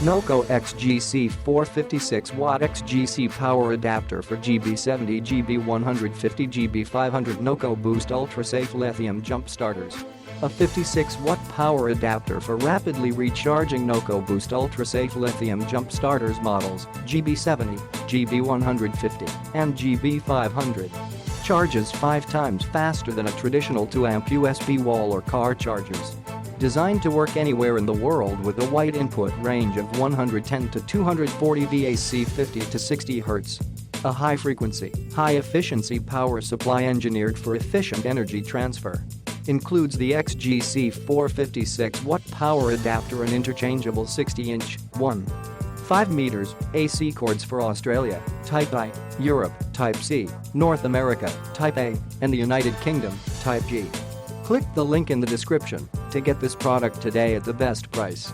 Noco XGC4 56-watt XGC power adapter for GB70, GB150, GB500 Noco Boost UltraSafe Lithium jump starters. A 56-watt power adapter for rapidly recharging Noco Boost UltraSafe Lithium jump starters models GB70, GB150, and GB500. Charges 5 times faster than a traditional 2-amp USB wall or car chargers. Designed to work anywhere in the world with a wide input range of 110 to 240 VAC 50 to 60 Hz. A high-frequency, high-efficiency power supply engineered for efficient energy transfer. Includes the XGC4 56-watt power adapter and interchangeable 60-inch, 1.5 meters, AC cords for Australia, Type I, Europe, Type C, North America, Type A, and the United Kingdom, Type G. Click the link in the description to get this product today at the best price.